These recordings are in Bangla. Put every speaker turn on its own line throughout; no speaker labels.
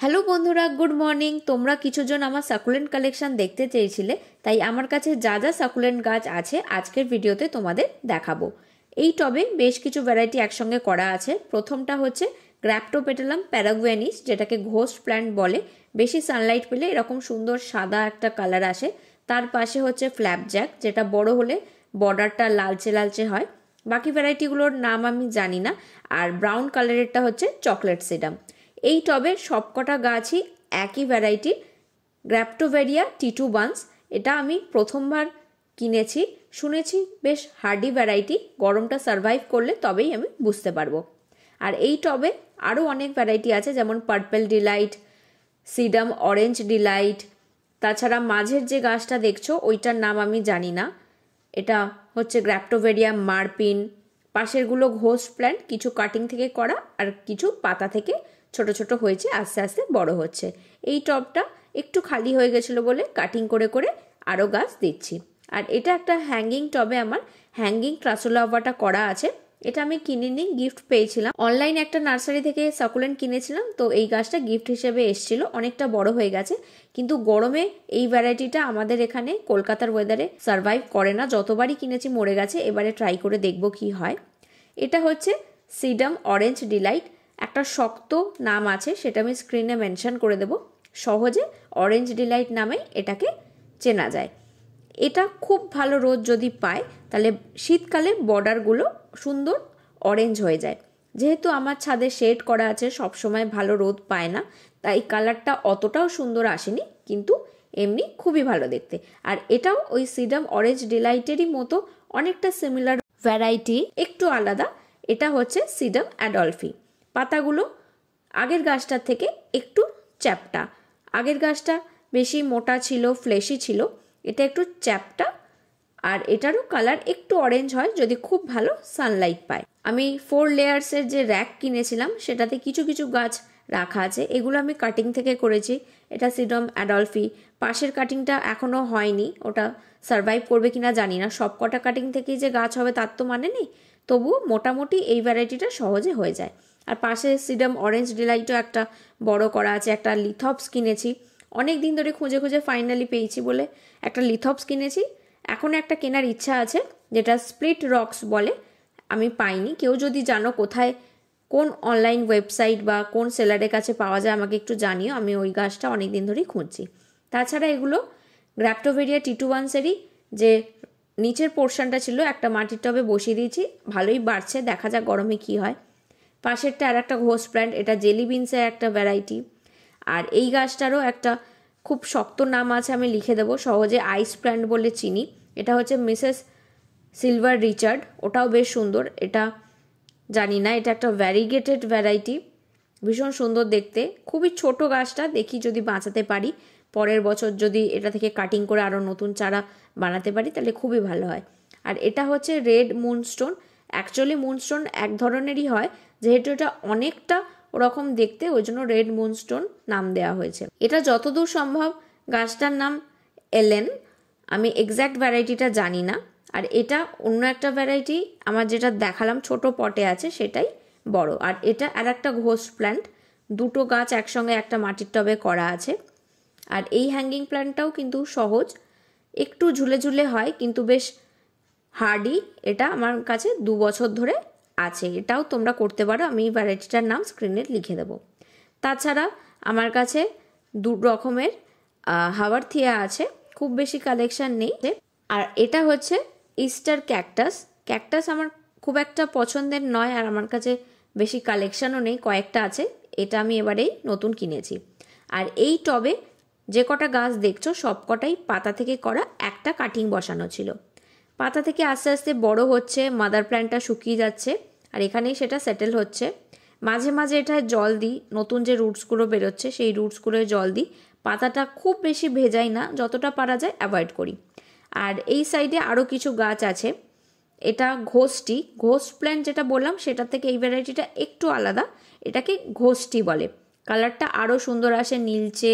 হ্যালো বন্ধুরা, গুড মর্নিং। তোমরা কিছুজন আমার সাকুলেন্ট কালেকশন দেখতে চেয়েছিলে, তাই আমার কাছে যা যা সাকুলেন্ট গাছ আছে আজকের ভিডিওতে তোমাদের দেখাবো। এই টবে বেশ কিছু ভ্যারাইটি একসঙ্গে করা আছে। প্রথমটা হচ্ছে গ্র্যাপ্টোপেটালাম প্যারাগুয়ানিস, যেটাকে ঘোস্ট প্ল্যান্ট বলে। বেশি সানলাইট পেলে এরকম সুন্দর সাদা একটা কালার আসে। তার পাশে হচ্ছে ফ্ল্যাপজ্যাক, যেটা বড় হলে বর্ডারটা লালচে লালচে হয়। বাকি ভ্যারাইটিগুলোর নাম আমি জানি না। আর ব্রাউন কালারেরটা হচ্ছে চকলেট সিডাম। এই টবের সবকটা গাছই একই ভ্যারাইটির, গ্র্যাপ্টোভেরিয়া টিটু বান্স। এটা আমি প্রথমবার কিনেছি, শুনেছি বেশ হার্ডি ভ্যারাইটি, গরমটা সারভাইভ করলে তবেই আমি বুঝতে পারবো। আর এই টবে আরও অনেক ভ্যারাইটি আছে, যেমন পার্পল ডিলাইট, সিডাম অরেঞ্জ ডিলাইট। তাছাড়া মাঝের যে গাছটা দেখছো ওইটার নাম আমি জানি না, এটা হচ্ছে গ্র্যাপ্টোভেরিয়া মারপিন। পাশেরগুলো ঘোস্ট প্ল্যান্ট, কিছু কাটিং থেকে করা আর কিছু পাতা থেকে ছোট ছোট হয়েছে, আস্তে আস্তে বড় হচ্ছে। এই টবটা একটু খালি হয়ে গেছিলো বলে কাটিং করে করে আরও গাছ দিচ্ছি। আর এটা একটা হ্যাঙ্গিং টবে আমার হ্যাঙ্গিং ট্রাসোলাভাটা করা আছে। এটা আমি কিনিনি, গিফট পেয়েছিলাম। অনলাইন একটা নার্সারি থেকে সাকুলেন্ট কিনেছিলাম, তো এই গাছটা গিফট হিসেবে এসেছিল। অনেকটা বড় হয়ে গেছে, কিন্তু গরমে এই ভ্যারাইটিটা আমাদের এখানে কলকাতার ওয়েদারে সারভাইভ করে না। যতবারই কিনেছি মরে গেছে, এবারে ট্রাই করে দেখবো কি হয়। এটা হচ্ছে সিডাম অরেঞ্জ ডিলাইট। একটা শক্ত নাম আছে, সেটা আমি স্ক্রিনে মেনশন করে দেব। সহজে অরেঞ্জ ডিলাইট নামে এটাকে চেনা যায়। এটা খুব ভালো রোদ যদি পায় তাহলে শীতকালে বর্ডারগুলো সুন্দর অরেঞ্জ হয়ে যায়। যেহেতু আমার ছাদে শেড করা আছে, সবসময় ভালো রোদ পায় না, তাই কালারটা অতটাও সুন্দর আসেনি, কিন্তু এমনি খুবই ভালো দেখতে। আর এটাও ওই সিডাম অরেঞ্জ ডিলাইটেরই মতো অনেকটা সিমিলার ভ্যারাইটি, একটু আলাদা। এটা হচ্ছে সিডাম অ্যাডলফি। পাতাগুলো আগের গাছটার থেকে একটু চ্যাপ্টা। আগের গাছটা বেশি মোটা ছিল, ফ্লেশি ছিল, এটা একটু চ্যাপ্টা। আর এটারও কালার একটু অরেঞ্জ হয় যদি খুব ভালো সানলাইট পায়। আমি 4 লেয়ার্সের যে র্যাক কিনেছিলাম সেটাতে কিছু কিছু গাছ রাখা আছে, এগুলো আমি কাটিং থেকে করেছি। এটা সিডাম অ্যাডলফি। পাশের কাটিংটা এখনও হয়নি, ওটা সারভাইভ করবে কিনা জানি না। সব কটা কাটিং থেকেই যে গাছ হবে তার তো মানে নেই, তবুও মোটামুটি এই ভ্যারাইটিটা সহজে হয়ে যায়। আর পাশে সিডাম অরেঞ্জ ডিলাইটও একটা বড় করা আছে। একটা লিথপস কিনেছি, অনেক দিন ধরে খুঁজে খুঁজে ফাইনালি পেয়েছি বলে একটা লিথপস কিনেছি। এখন একটা কেনার ইচ্ছা আছে, যেটা স্প্লিট রক্স বলে, আমি পাইনি। কেউ যদি জানো কোথায়, কোন অনলাইন ওয়েবসাইট বা কোন সেলারের কাছে পাওয়া যায় আমাকে একটু জানিও, আমি ওই গাছটা অনেক দিন ধরেই খুঁজছি। তাছাড়া এগুলো গ্র্যাপ্টোভেরিয়া টিটু বান্সেরই যে নিচের পোর্শনটা ছিল, একটা মাটির টবে বসিয়ে দিয়েছি, ভালোই বাড়ছে, দেখা যাক গরমে কি হয়। পাশেরটা আর একটা ঘোস্ট প্ল্যান্ট, এটা জেলি বিনসের একটা ভ্যারাইটি। আর এই গাছটারও একটা খুব শক্ত নাম আছে, আমি লিখে দেবো, সহজে আইস প্ল্যান্ট বলে চিনি। এটা হচ্ছে মিসেস সিলভার রিচার্ড, ওটাও বেশ সুন্দর। এটা জানি না, এটা একটা ভ্যারিগেটেড ভ্যারাইটি, ভীষণ সুন্দর দেখতে। খুবই ছোট গাছটা, দেখি যদি বাঁচাতে পারি, পরের বছর যদি এটা থেকে কাটিং করে আরও নতুন চারা বানাতে পারি তাহলে খুবই ভালো হয়। আর এটা হচ্ছে রেড মুনস্টোন। অ্যাকচুয়ালি মুনস্টোন এক ধরনেরই হয়, যেহেতু এটা অনেকটা ওরকম দেখতে, ওই জন্য রেড মুনস্টোন নাম দেওয়া হয়েছে। এটা যতদূর সম্ভব গাছটার নাম এলেন, আমি এক্স্যাক্ট ভ্যারাইটিটা জানি না। আর এটা অন্য একটা ভ্যারাইটি, আমার যেটা দেখালাম ছোট পটে আছে সেটাই বড়। আর এটা আর একটা ঘোস্ট প্ল্যান্ট, দুটো গাছ একসঙ্গে একটা মাটির টবে করা আছে। আর এই হ্যাঙ্গিং প্ল্যান্টটাও কিন্তু সহজ, একটু ঝুলে ঝুলে হয়, কিন্তু বেশ হার্ডি। এটা আমার কাছে 2 বছর ধরে আছে, এটাও তোমরা করতে পারো। আমি এই ভ্যারাইটিটার নাম স্ক্রিনে লিখে দেবো। তাছাড়া আমার কাছে 2 রকমের হাওয়ারথিয়া আছে, খুব বেশি কালেকশন নেই। আর এটা হচ্ছে ইস্টার ক্যাকটাস। ক্যাকটাস আমার খুব একটা পছন্দের নয়, আর আমার কাছে বেশি কালেকশনও নেই, কয়েকটা আছে। এটা আমি এবারেই নতুন কিনেছি। আর এই টবে যে কটা গাছ দেখছো সব কটাই পাতা থেকে করা, একটা কাটিং বসানো ছিল। পাতা থেকে আস্তে আস্তে বড় হচ্ছে, মাদার প্ল্যান্টটা শুকিয়ে যাচ্ছে, আর এখানেই সেটা সেটেল হচ্ছে। মাঝে মাঝে এটা জল দিই, নতুন যে রুটসগুলো বেরোচ্ছে সেই রুটসগুলোয় জল দিই। পাতাটা খুব বেশি ভেজাই না, যতটা পারা যায় অ্যাভয়েড করি। আর এই সাইডে আরও কিছু গাছ আছে। এটা ঘোস্ট প্ল্যান্ট যেটা বললাম সেটা থেকে এই ভ্যারাইটিটা একটু আলাদা, এটাকে ঘোস্টি বলে। কালারটা আরও সুন্দর আসে, নীলচে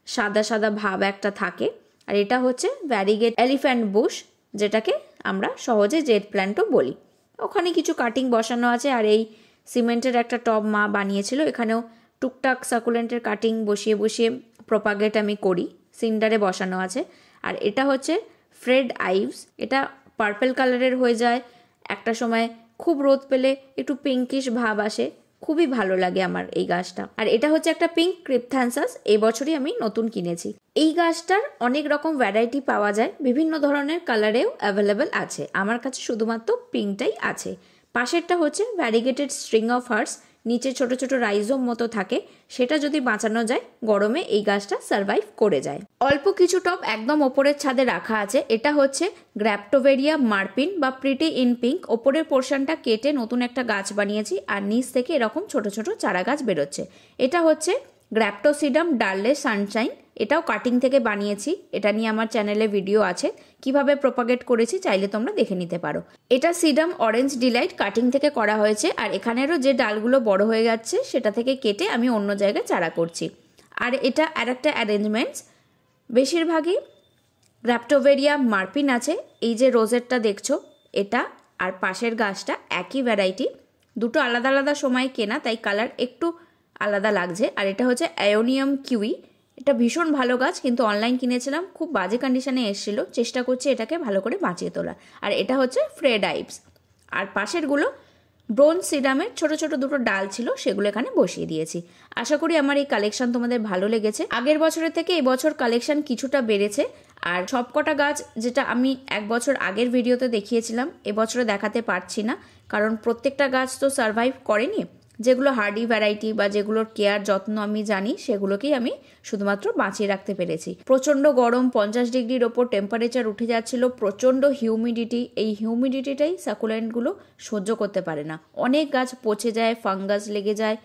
সাদা সাদা ভাব একটা থাকে। আর এটা হচ্ছে ভ্যারিগেট এলিফ্যান্ট বুশ, যেটাকে আমরা সহজে জেড প্ল্যান্টও বলি। ওখানে কিছু কাটিং বসানো আছে। আর এই সিমেন্টের একটা টব মা বানিয়েছিল, এখানেও টুকটাক সাকুলেন্টের কাটিং বসিয়ে বসিয়ে প্রপাগেট আমি করি, সিন্ডারে বসানো আছে। আর এটা হচ্ছে ফ্রেড আইভস, এটা পার্পল কালারের হয়ে যায়, একটা সময় খুব রোদ পেলে একটু পিঙ্কিশ ভাব আসে, খুবই ভালো লাগে আমার এই গাছটা। আর এটা হচ্ছে একটা পিঙ্ক ক্রিপথ্যান্সাস, এই বছরই আমি নতুন কিনেছি। এই গাছটার অনেক রকম ভ্যারাইটি পাওয়া যায়, বিভিন্ন ধরনের কালারেও অ্যাভেলেবেল আছে, আমার কাছে শুধুমাত্র পিঙ্কটাই আছে। পাশেরটা হচ্ছে ভ্যারিগেটেড স্ট্রিং অফ হার্টস, নিচে ছোট ছোট রাইজোম মতো থাকে, সেটা যদি বাঁচানো যায় গরমে এই গাছটা সার্ভাইভ করে যায়। অল্প কিছু টব একদম ওপরের ছাদে রাখা আছে, এটা হচ্ছে গ্র্যাপটোভেরিয়া মার্পিন বা প্রিটি ইন পিঙ্ক। ওপরের পোর্শনটা কেটে নতুন একটা গাছ বানিয়েছি, আর নিচ থেকে এরকম ছোট ছোট চারা গাছ বেরোচ্ছে। এটা হচ্ছে গ্র্যাপটোসিডাম ডার্লে সানশাইন, এটাও কাটিং থেকে বানিয়েছি, এটা নিয়ে আমার চ্যানেলে ভিডিও আছে, কিভাবে প্রপাগেট করেছি চাইলে তোমরা দেখে নিতে পারো। এটা সিডাম অরেঞ্জ ডিলাইট কাটিং থেকে করা হয়েছে, আর এখানেরও যে ডালগুলো বড় হয়ে যাচ্ছে সেটা থেকে কেটে আমি অন্য জায়গায় চারা করছি। আর এটা আর একটা অ্যারেঞ্জমেন্টস, বেশিরভাগই গ্র্যাপটোভেরিয়া মার্পিন আছে। এই যে রোজেটটা দেখছো এটা আর পাশের গাছটা একই ভ্যারাইটি, দুটো আলাদা আলাদা সময় কেনা, তাই কালার একটু আলাদা লাগছে। আর এটা হচ্ছে অ্যাওনিয়াম কিউই, এটা ভীষণ ভালো গাছ, কিন্তু অনলাইন কিনেছিলাম, খুব বাজে কন্ডিশনে এসেছিলো, চেষ্টা করছি এটাকে ভালো করে বাঁচিয়ে তোলা। আর এটা হচ্ছে ফ্রেড আইভস। আর পাশেরগুলো ব্রোঞ্জ সিডামের ছোট ছোট দুটো ডাল ছিল, সেগুলো এখানে বসিয়ে দিয়েছি। আশা করি আমার এই কালেকশন তোমাদের ভালো লেগেছে। আগের বছরের থেকে এবছর কালেকশন কিছুটা বেড়েছে, আর সবকটা গাছ যেটা আমি এক বছর আগের ভিডিওতে দেখিয়েছিলাম এবছরে দেখাতে পারছি না, কারণ প্রত্যেকটা গাছ তো সার্ভাইভ করেনি। যেগুলো হার্ডি ভ্যারাইটি বা যেগুলোর কেয়ার যত্ন আমি জানি সেগুলোকেই আমি শুধুমাত্র বাঁচিয়ে রাখতে পেরেছি। প্রচণ্ড গরম, 50 ডিগ্রির ওপর টেম্পারেচার উঠে যাচ্ছিল, প্রচণ্ড হিউমিডিটি, এই হিউমিডিটিটাই সাকুলেন্টগুলো সহ্য করতে পারে না, অনেক গাছ পচে যায়, ফাঙ্গাস লেগে যায়,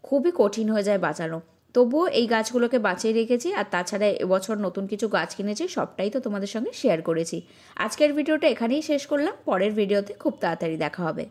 খুবই কঠিন হয়ে যায় বাঁচানো। তবুও এই গাছগুলোকে বাঁচিয়ে রেখেছি। আর তাছাড়া এবছর নতুন কিছু গাছ কিনেছি, সবটাই তো তোমাদের সঙ্গে শেয়ার করেছি। আজকের ভিডিওটা এখানেই শেষ করলাম, পরের ভিডিওতে খুব তাড়াতাড়ি দেখা হবে।